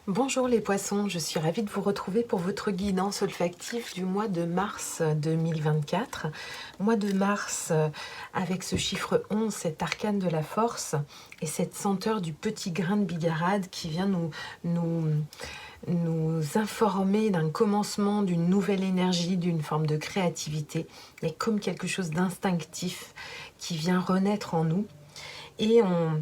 Bonjour les poissons, je suis ravie de vous retrouver pour votre guidance olfactive du mois de mars 2024. Mois de mars avec ce chiffre 11, cet arcane de la force et cette senteur du petit grain de bigarade qui vient nous informer d'un commencement, d'une nouvelle énergie, d'une forme de créativité. Il y a comme quelque chose d'instinctif qui vient renaître en nous. Et on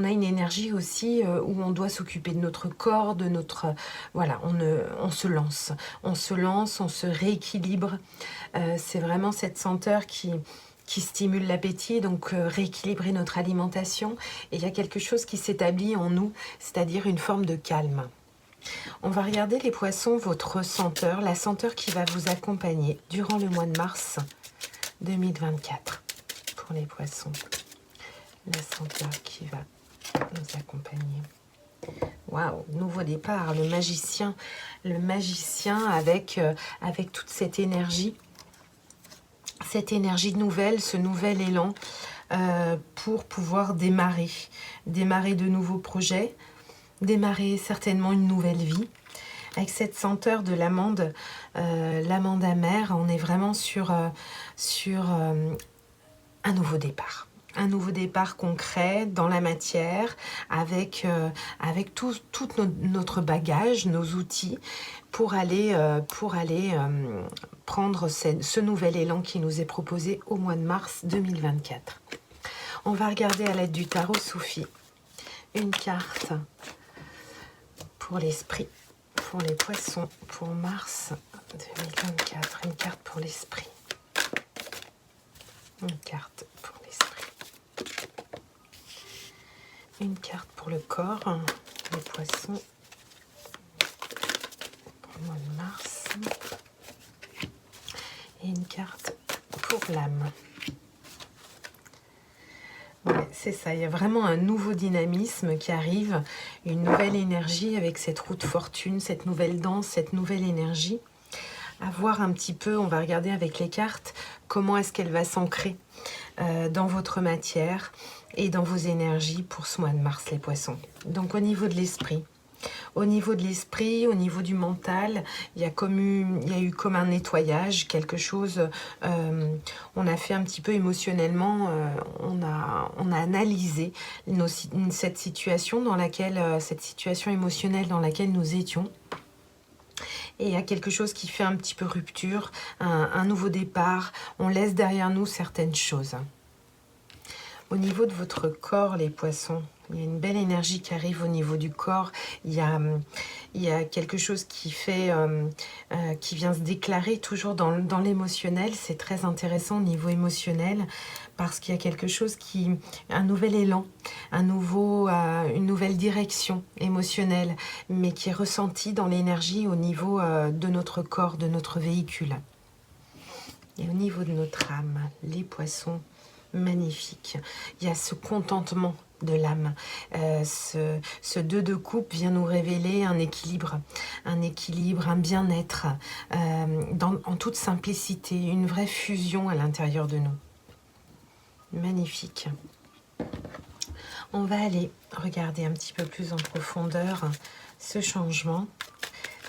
a une énergie aussi où on doit s'occuper de notre corps, de notre... Voilà, on se lance. On se lance, on se rééquilibre. C'est vraiment cette senteur qui stimule l'appétit, donc rééquilibrer notre alimentation. Et il y a quelque chose qui s'établit en nous, c'est-à-dire une forme de calme. On va regarder les poissons, votre senteur, la senteur qui va vous accompagner durant le mois de mars 2024. Pour les poissons, la senteur qui va nous accompagner. Waouh, nouveau départ, le magicien avec toute cette énergie nouvelle, ce nouvel élan pour pouvoir démarrer de nouveaux projets, démarrer certainement une nouvelle vie. Avec cette senteur de l'amande, l'amande amère, on est vraiment sur un nouveau départ. Un nouveau départ concret dans la matière avec tout notre bagage, nos outils pour aller prendre ce nouvel élan qui nous est proposé au mois de mars 2024. On va regarder à l'aide du tarot Soufi une carte pour l'esprit, pour les poissons, pour mars 2024, une carte pour l'esprit. Une carte pour l'esprit. Une carte pour le corps, les poissons, pour le mois de mars. Et une carte pour l'âme. Ouais, c'est ça, il y a vraiment un nouveau dynamisme qui arrive, une nouvelle énergie avec cette roue de fortune, cette nouvelle danse, cette nouvelle énergie. À voir un petit peu, on va regarder avec les cartes comment est-ce qu'elle va s'ancrer dans votre matière et dans vos énergies pour ce mois de mars, les poissons. Donc au niveau de l'esprit, au niveau du mental, il y a eu comme un nettoyage, quelque chose, on a fait un petit peu émotionnellement, on a analysé cette situation émotionnelle dans laquelle nous étions. Et il y a quelque chose qui fait un petit peu rupture, un nouveau départ. On laisse derrière nous certaines choses. Au niveau de votre corps, les poissons, il y a une belle énergie qui arrive au niveau du corps. Il y a quelque chose qui vient se déclarer toujours dans l'émotionnel. C'est très intéressant au niveau émotionnel parce qu'il y a quelque chose un nouvel élan, une nouvelle direction émotionnelle, mais qui est ressentie dans l'énergie au niveau de notre corps, de notre véhicule. Et au niveau de notre âme, les poissons, magnifique. Il y a ce contentement de l'âme. Ce 2 de coupe vient nous révéler un équilibre, un bien-être, en toute simplicité, une vraie fusion à l'intérieur de nous. Magnifique. On va aller regarder un petit peu plus en profondeur ce changement,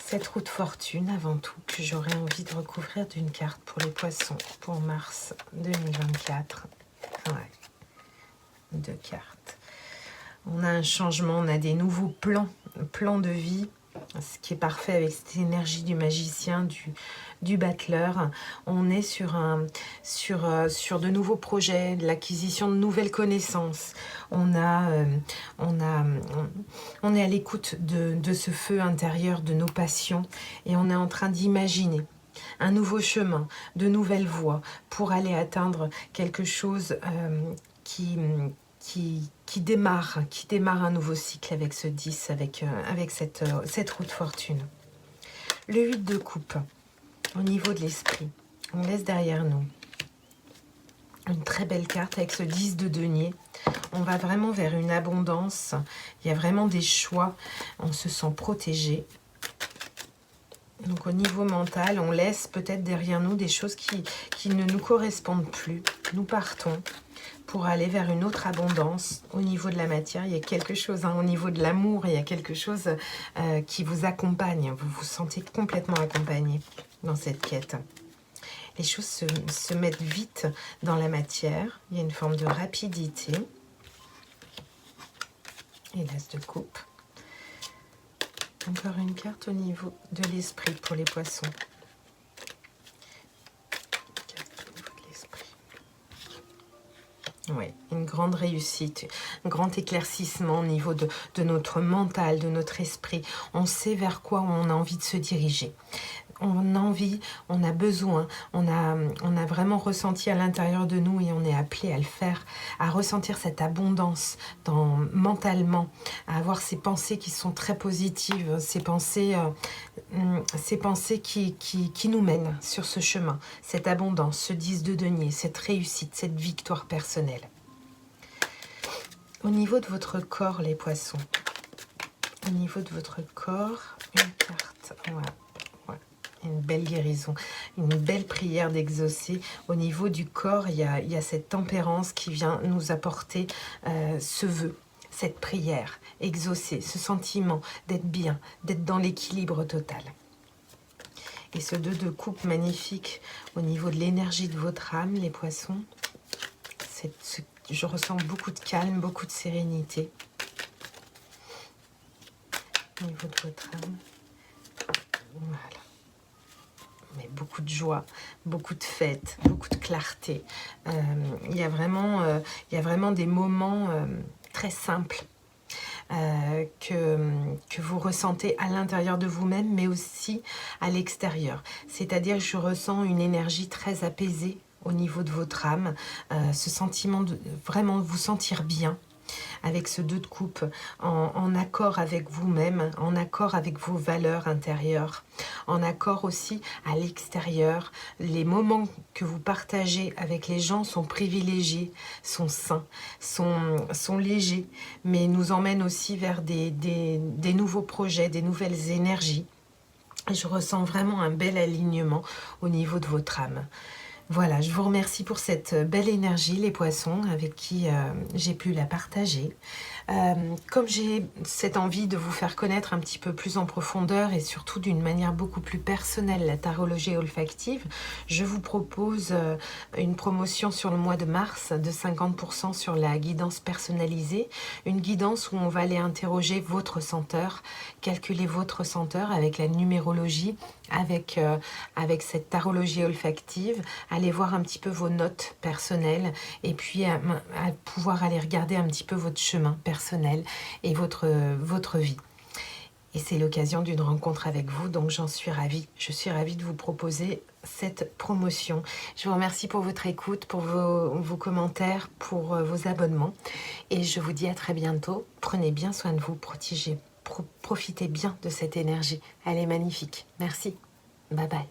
cette roue de fortune avant tout, que j'aurais envie de recouvrir d'une carte pour les poissons pour mars 2024. Ouais. 2 cartes. On a un changement, on a des nouveaux plans de vie, ce qui est parfait avec cette énergie du magicien, du battleur. On est sur de nouveaux projets, de l'acquisition de nouvelles connaissances. On est à l'écoute de ce feu intérieur, de nos passions, et on est en train d'imaginer un nouveau chemin, de nouvelles voies pour aller atteindre quelque chose qui démarre un nouveau cycle avec ce 10, avec cette roue de fortune. Le 8 de coupe, au niveau de l'esprit, on laisse derrière nous une très belle carte avec ce 10 de denier. On va vraiment vers une abondance, il y a vraiment des choix, on se sent protégé. Donc au niveau mental, on laisse peut-être derrière nous des choses qui ne nous correspondent plus. Nous partons pour aller vers une autre abondance au niveau de la matière. Il y a quelque chose, au niveau de l'amour, il y a quelque chose qui vous accompagne. Vous vous sentez complètement accompagné dans cette quête. Les choses se mettent vite dans la matière. Il y a une forme de rapidité. Et l'as de coupe. Encore une carte au niveau de l'esprit pour les poissons. Oui, une grande réussite, un grand éclaircissement au niveau de notre mental, de notre esprit. On sait vers quoi on a envie de se diriger. On a envie, on a besoin, on a vraiment ressenti à l'intérieur de nous et on est appelé à le faire, à ressentir cette abondance mentalement, à avoir ces pensées qui sont très positives, ces pensées qui nous mènent sur ce chemin, cette abondance, ce 10 de denier, cette réussite, cette victoire personnelle. Au niveau de votre corps, les poissons, au niveau de votre corps, une carte, voilà. Une belle guérison, une belle prière d'exaucer. Au niveau du corps, il y a cette tempérance qui vient nous apporter ce vœu, cette prière, exaucer, ce sentiment d'être bien, d'être dans l'équilibre total. Et ce 2 de coupe magnifique au niveau de l'énergie de votre âme, les poissons. Je ressens beaucoup de calme, beaucoup de sérénité au niveau de votre âme. Voilà. Mais beaucoup de joie, beaucoup de fête, beaucoup de clarté. Il y a vraiment des moments très simples que vous ressentez à l'intérieur de vous-même, mais aussi à l'extérieur. C'est-à-dire que je ressens une énergie très apaisée au niveau de votre âme, ce sentiment de vraiment vous sentir bien, avec ce 2 de coupe, en accord avec vous-même, en accord avec vos valeurs intérieures, en accord aussi à l'extérieur. Les moments que vous partagez avec les gens sont privilégiés, sont sains, sont légers, mais nous emmènent aussi vers des nouveaux projets, des nouvelles énergies. Je ressens vraiment un bel alignement au niveau de votre âme. Voilà, je vous remercie pour cette belle énergie, les poissons, avec qui j'ai pu la partager. Comme j'ai cette envie de vous faire connaître un petit peu plus en profondeur et surtout d'une manière beaucoup plus personnelle la tarologie olfactive, je vous propose une promotion sur le mois de mars de 50% sur la guidance personnalisée. Une guidance où on va aller interroger votre senteur, calculer votre senteur avec la numérologie, avec cette tarologie olfactive, aller voir un petit peu vos notes personnelles et puis à pouvoir aller regarder un petit peu votre chemin personnel et votre vie. Et c'est l'occasion d'une rencontre avec vous, donc j'en suis ravie. Je suis ravie de vous proposer cette promotion. Je vous remercie pour votre écoute, pour vos commentaires, pour vos abonnements. Et je vous dis à très bientôt. Prenez bien soin de vous, profitez bien de cette énergie. Elle est magnifique. Merci. Bye bye.